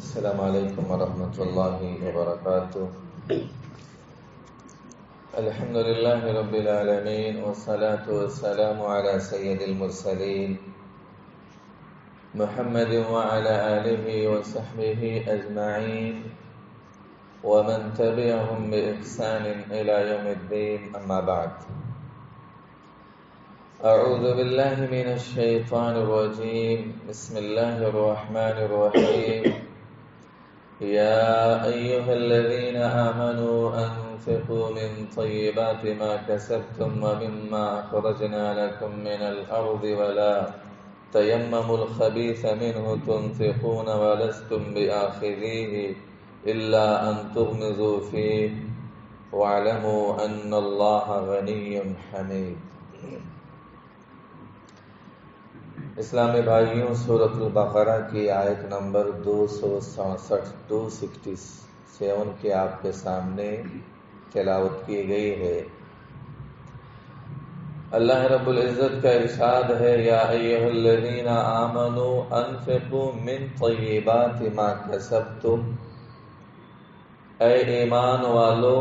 السلام علیکم ورحمۃ اللہ وبرکاتہ۔ الحمد للہ رب العالمین والصلاة والسلام علی سید المرسلین محمد وعلى آلہ وصحبہ اجمعین ومن تبعهم بإحسان إلى يوم الدین، اما بعد۔ اعوذ باللہ من الشیطان الرجیم، بسم اللہ الرحمن الرحیم۔ يا أيها الذين آمنوا أنفقوا من طيبات ما كسبتم ومما أخرجنا لكم من الأرض ولا تيمموا الخبيث منه تنفقون ولستم بآخذيه إلا أن تغمضوا فيه واعلموا أن الله غني حميد۔ اسلامی بھائیوں، سورۃ البقرہ کی آیت نمبر 267 کی آپ کے سامنے تلاوت کی گئی ہے۔ اللہ رب العزت کا ارشاد ہے، یا ایھا الذین آمنوا انفقوا من طیبات ما کسبتم، اے ایمان والو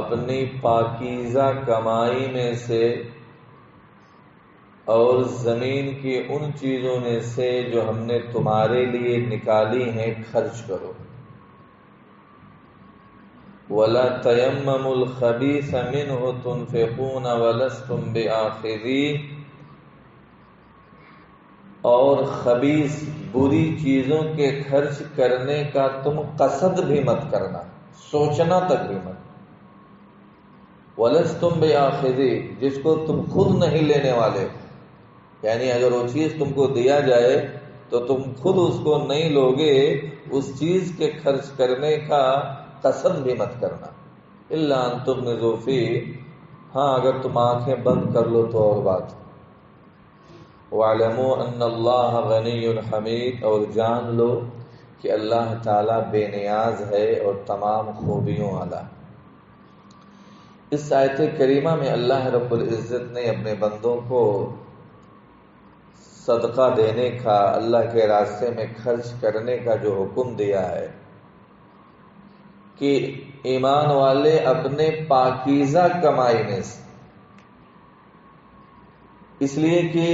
اپنی پاکیزہ کمائی میں سے اور زمین کی ان چیزوں میں سے جو ہم نے تمہارے لیے نکالی ہیں خرچ کرو۔ وَلَا تَيَمَّمُوا الْخَبِيثَ مِنْهُ تُنْفِقُونَ وَلَسْتُمْ بِآخِذِيهِ، اور خبیث بری چیزوں کے خرچ کرنے کا تم قصد بھی مت کرنا، سوچنا تک بھی مت۔ وَلَسْتُمْ بِآخِذِيهِ، جس کو تم خود نہیں لینے والے، یعنی اگر وہ چیز تم کو دیا جائے تو تم خود اس کو نہیں لوگے، اس چیز کے خرچ کرنے کا قصد بھی مت کرنا۔ الا ان تغمضوا فیہ، ہاں اگر تم آنکھیں بند کر لو تو اور بات۔ واعلموا ان اللہ غنی حمید، اور جان لو کہ اللہ تعالی بے نیاز ہے اور تمام خوبیوں والا۔ اس آیت کریمہ میں اللہ رب العزت نے اپنے بندوں کو صدقہ دینے کا، اللہ کے راستے میں خرچ کرنے کا جو حکم دیا ہے کہ ایمان والے اپنے پاکیزہ کمائی میں سے، اس لیے کہ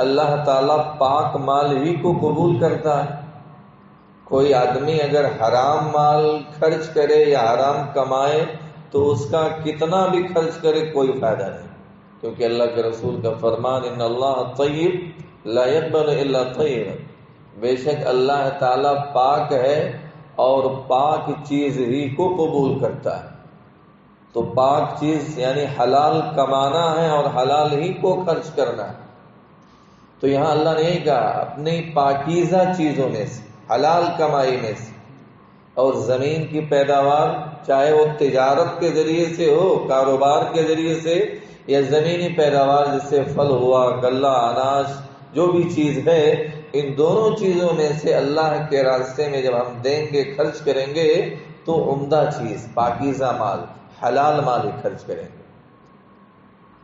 اللہ تعالیٰ پاک مال ہی کو قبول کرتا ہے۔ کوئی آدمی اگر حرام مال خرچ کرے یا حرام کمائے تو اس کا کتنا بھی خرچ کرے کوئی فائدہ نہیں، کیونکہ اللہ کے رسول کا فرمان، ان اللہ طیب لا يقبل الا طیبا، بے شک اللہ تعالیٰ پاک ہے اور پاک چیز ہی کو قبول کرتا ہے۔ تو پاک چیز یعنی حلال کمانا ہے اور حلال ہی کو خرچ کرنا ہے۔ تو یہاں اللہ نے یہ کہا اپنی پاکیزہ چیزوں میں سے، حلال کمائی میں سے، اور زمین کی پیداوار چاہے وہ تجارت کے ذریعے سے ہو، کاروبار کے ذریعے سے، یا زمینی پیداوار جس سے پھل ہوا، غلہ، اناج، جو بھی چیز ہے، ان دونوں چیزوں میں سے اللہ کے راستے میں جب ہم دیں گے، خرچ کریں گے تو عمدہ چیز، پاکیزہ مال، حلال مال ہی خرچ کریں گے۔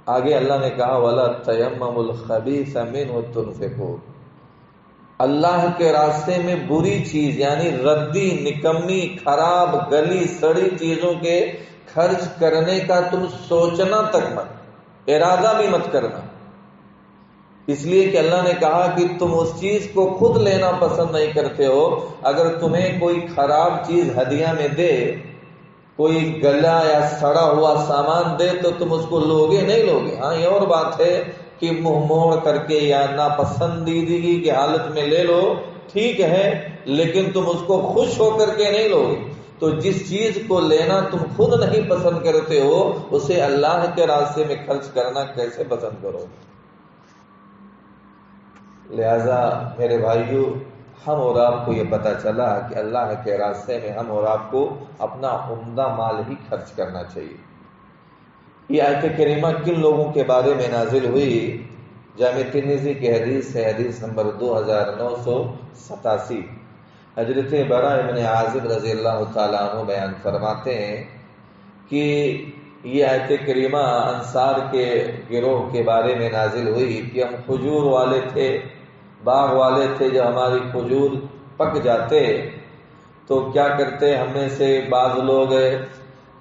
آگے اللہ نے کہا وَلَا تَيَمَّمُوا الْخَبِيثَ مِنْهُ تُنْفِقُونَ، اللہ کے راستے میں بری چیز یعنی ردی، نکمی، خراب، گلی سڑی چیزوں کے خرچ کرنے کا تم سوچنا تک مت، ارادہ بھی مت کرنا، اس لیے کہ اللہ نے کہا کہ تم اس چیز کو خود لینا پسند نہیں کرتے ہو۔ اگر تمہیں کوئی خراب چیز ہدیہ میں دے، کوئی گلا یا سڑا ہوا سامان دے تو تم اس کو لوگے نہیں لوگے۔ ہاں یہ اور بات ہے کہ منہ موڑ کر کے یا ناپسندیدگی کی حالت میں لے لو، ٹھیک ہے، لیکن تم اس کو خوش ہو کر کے نہیں لوگے۔ تو جس چیز کو لینا تم خود نہیں پسند کرتے ہو، اسے اللہ کے راستے میں خرچ کرنا کیسے پسند کرو؟ لہذا میرے بھائیوں، ہم اور آپ کو یہ پتہ چلا کہ اللہ کے راستے میں ہم اور آپ کو اپنا عمدہ مال ہی خرچ کرنا چاہیے۔ یہ آیت کریمہ کن لوگوں کے بارے میں نازل ہوئی؟ جامع ترمذی کی حدیث ہے، حدیث نمبر 2987۔ حضرت براء بن عازب رضی اللہ تعالیٰ عنہ بیان فرماتے ہیں کہ یہ آیت کریمہ انصار کے گروہ کے بارے میں نازل ہوئی کہ ہم کھجور والے تھے، باغ والے تھے، جب ہماری کھجور پک جاتے تو کیا کرتے، ہم میں سے بعض لوگ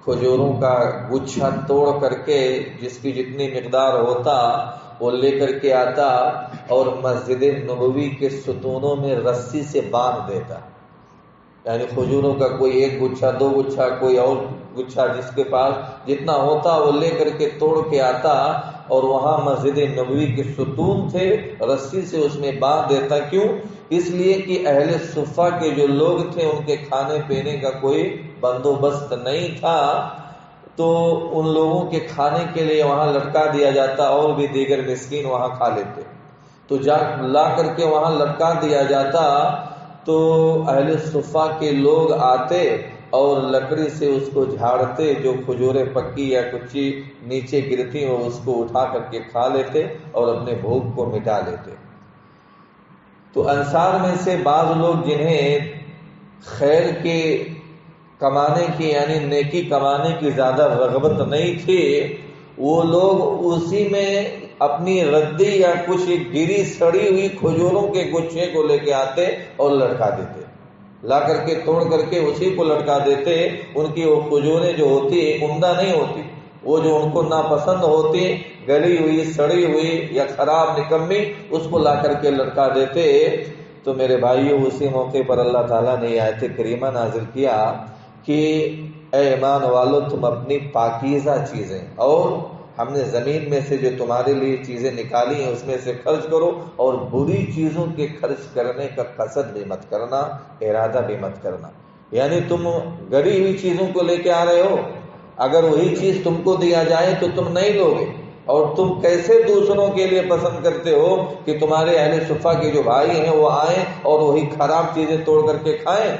کھجوروں کا گچھا توڑ کر کے جس کی جتنی مقدار ہوتا وہ لے کر کے آتا اور مسجد نبوی کے ستونوں میں رسی سے باندھ دیتا. یعنی کھجوروں کا کوئی ایک گچھا، دو گچھا، کوئی اور گچھا، جس کے پاس جتنا ہوتا وہ لے کر کے توڑ کے آتا اور وہاں مسجد نبوی کے ستون تھے، رسی سے اس میں باندھ دیتا. کیوں؟ اس لیے کہ اہل صفہ کے جو لوگ تھے ان کے کھانے پینے کا کوئی بندوبست نہیں تھا، تو ان لوگوں کے کھانے کے لیے وہاں لٹکا دیا جاتا اور بھی دیگر مسکین وہاں کھا لیتے. تو لا کر کے وہاں لٹکا دیا جاتا تو اہل صفہ کے لوگ آتے اور لکڑی سے اس کو جھاڑتے، جو کھجوریں پکی یا کچی نیچے گرتی وہ اس کو اٹھا کر کے کھا لیتے اور اپنے بھوک کو مٹا لیتے. تو انصار میں سے بعض لوگ جنہیں خیر کے کمانے کی یعنی نیکی کمانے کی زیادہ رغبت نہیں تھی، وہ لوگ اسی میں اپنی ردی یا کچھ گری سڑی ہوئی کھجوروں کے گچھے کو لے کے آتے اور لٹکا دیتے، لا کر کے توڑ کر کے اسی کو لٹکا دیتے. ان کی وہ کھجوریں جو ہوتی عمدہ نہیں ہوتی، وہ جو ان کو ناپسند ہوتی، گلی ہوئی، سڑی ہوئی یا خراب نکمی، اس کو لا کر کے لٹکا دیتے. تو میرے بھائیوں، اسی موقع پر اللہ تعالیٰ نے آیت کریمہ نازل کیا کہ اے ایمان والو، تم اپنی پاکیزہ چیزیں اور ہم نے زمین میں سے جو تمہارے لیے چیزیں نکالی ہیں اس میں سے خرچ کرو، اور بری چیزوں کے خرچ کرنے کا قصد بھی مت کرنا، ارادہ بھی مت کرنا. یعنی تم گری ہوئی چیزوں کو لے کے آ رہے ہو، اگر وہی چیز تم کو دیا جائے تو تم نہیں لوگے، اور تم کیسے دوسروں کے لیے پسند کرتے ہو کہ تمہارے اہل صفہ کے جو بھائی ہیں وہ آئیں اور وہی خراب چیزیں توڑ کر کے کھائیں؟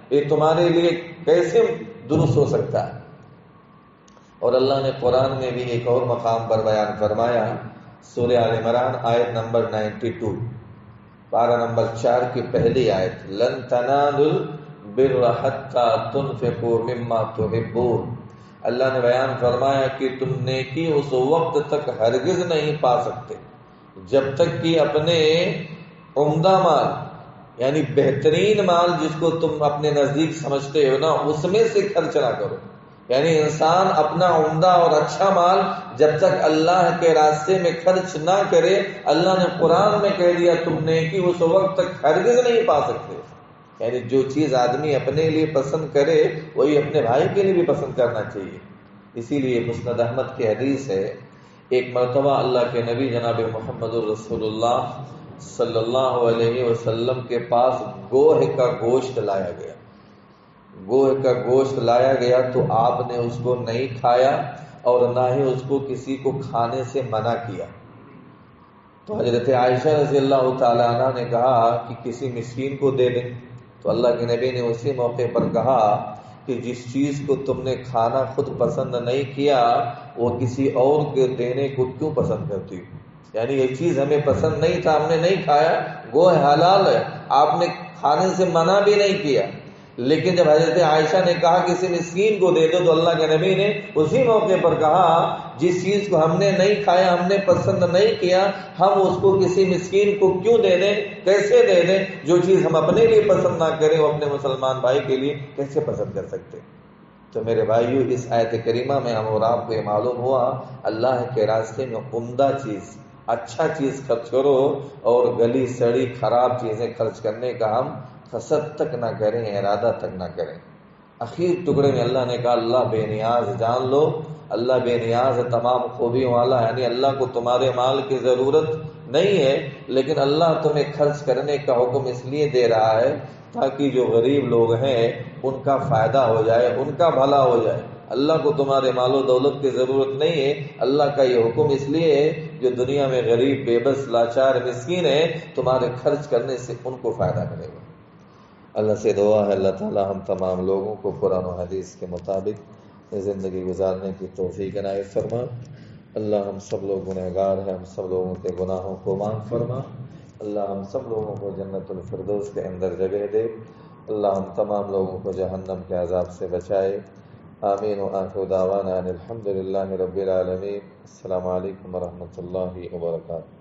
یہ تمہارے لیے کیسے درست ہو سکتا ہے؟ اور اللہ نے قرآن میں بھی ایک اور مقام پر بیان فرمایا، سورہ آل عمران آیت نمبر 92، پارہ نمبر 4 کی پہلی آیت، لن تنالوا البر حتی تنفقوا مما تحبون. اللہ نے بیان فرمایا کہ تم نیکی اس وقت تک ہرگز نہیں پا سکتے جب تک کہ اپنے عمدہ مال یعنی بہترین مال جس کو تم اپنے نزدیک سمجھتے ہو نا، اس میں سے خرچ نہ کرو. یعنی انسان اپنا عمدہ اور اچھا مال جب تک اللہ کے راستے میں خرچ نہ کرے، اللہ نے قرآن میں کہہ دیا تم نیکی اس وقت تک ہرگز نہیں پا سکتے. یعنی جو چیز آدمی اپنے لیے پسند کرے وہی اپنے بھائی کے لیے بھی پسند کرنا چاہیے. اسی لیے مسند احمد کی حدیث ہے، ایک مرتبہ اللہ کے نبی جناب محمد الرسول اللہ صلی اللہ علیہ وسلم کے پاس گوہ کا گوشت لایا گیا. گوہ کا گوشت لایا گیا تو آپ نے اس کو نہیں کھایا اور نہ ہی اس کو کسی کو کھانے سے منع کیا. تو حضرت عائشہ رضی اللہ تعالی عنہ نے کہا کہ کسی مسکین کو دے دیں. تو اللہ کے نبی نے اسی موقع پر کہا کہ جس چیز کو تم نے کھانا خود پسند نہیں کیا وہ کسی اور کے دینے کو کیوں پسند کرتی ہو؟ یعنی یہ چیز ہمیں پسند نہیں تھا، ہم نے نہیں کھایا، گوہ حلال ہے، آپ نے کھانے سے منع بھی نہیں کیا. لیکن جب حضرت عائشہ نے کہا کسی مسکین کو دے دو تو اللہ کے نبی نے اسی موقع پر کہا جس چیز کو ہم نے نہیں کھایا، ہم نے پسند نہیں کیا، ہم اس کو کسی مسکین کو کیوں دے دیں، کیسے دے دیں؟ جو چیز ہم اپنے لیے پسند نہ کریں وہ اپنے مسلمان بھائی کے لیے کیسے پسند کر سکتے؟ تو میرے بھائیو، اس آیت کریمہ میں ہم اور آپ کو یہ معلوم ہوا اللہ کے راستے میں عمدہ چیز، اچھا چیز خرچ کرو اور گلی سڑی خراب چیزیں خرچ کرنے کا ہم قصد تک نہ کریں، ارادہ تک نہ کریں. اخیر ٹکڑے میں اللہ نے کہا اللہ بے نیاز، جان لو اللہ بے نیاز ہے، تمام خوبیوں والا. یعنی اللہ کو تمہارے مال کی ضرورت نہیں ہے، لیکن اللہ تمہیں خرچ کرنے کا حکم اس لیے دے رہا ہے تاکہ جو غریب لوگ ہیں ان کا فائدہ ہو جائے، ان کا بھلا ہو جائے. اللہ کو تمہارے مال و دولت کی ضرورت نہیں ہے، اللہ کا یہ حکم اس لیے ہے جو دنیا میں غریب، بے بس، لاچار، مسکین ہیں، تمہارے خرچ کرنے سے ان کو فائدہ ملے گا. اللہ سے دعا ہے اللہ تعالی ہم تمام لوگوں کو قرآن و حدیث کے مطابق زندگی گزارنے کی توفیق عنایت فرما. اللہ ہم سب لوگ گنہگار ہیں، ہم سب لوگوں کے گناہوں کو معاف فرما. اللہ ہم سب لوگوں کو جنت الفردوس کے اندر جگہ دے. اللہ ہم تمام لوگوں کو جہنم کے عذاب سے بچائے. آمین و آخر دعوانا ان الحمد للہ رب العالمین. السلام علیکم ورحمۃ اللہ وبرکاتہ.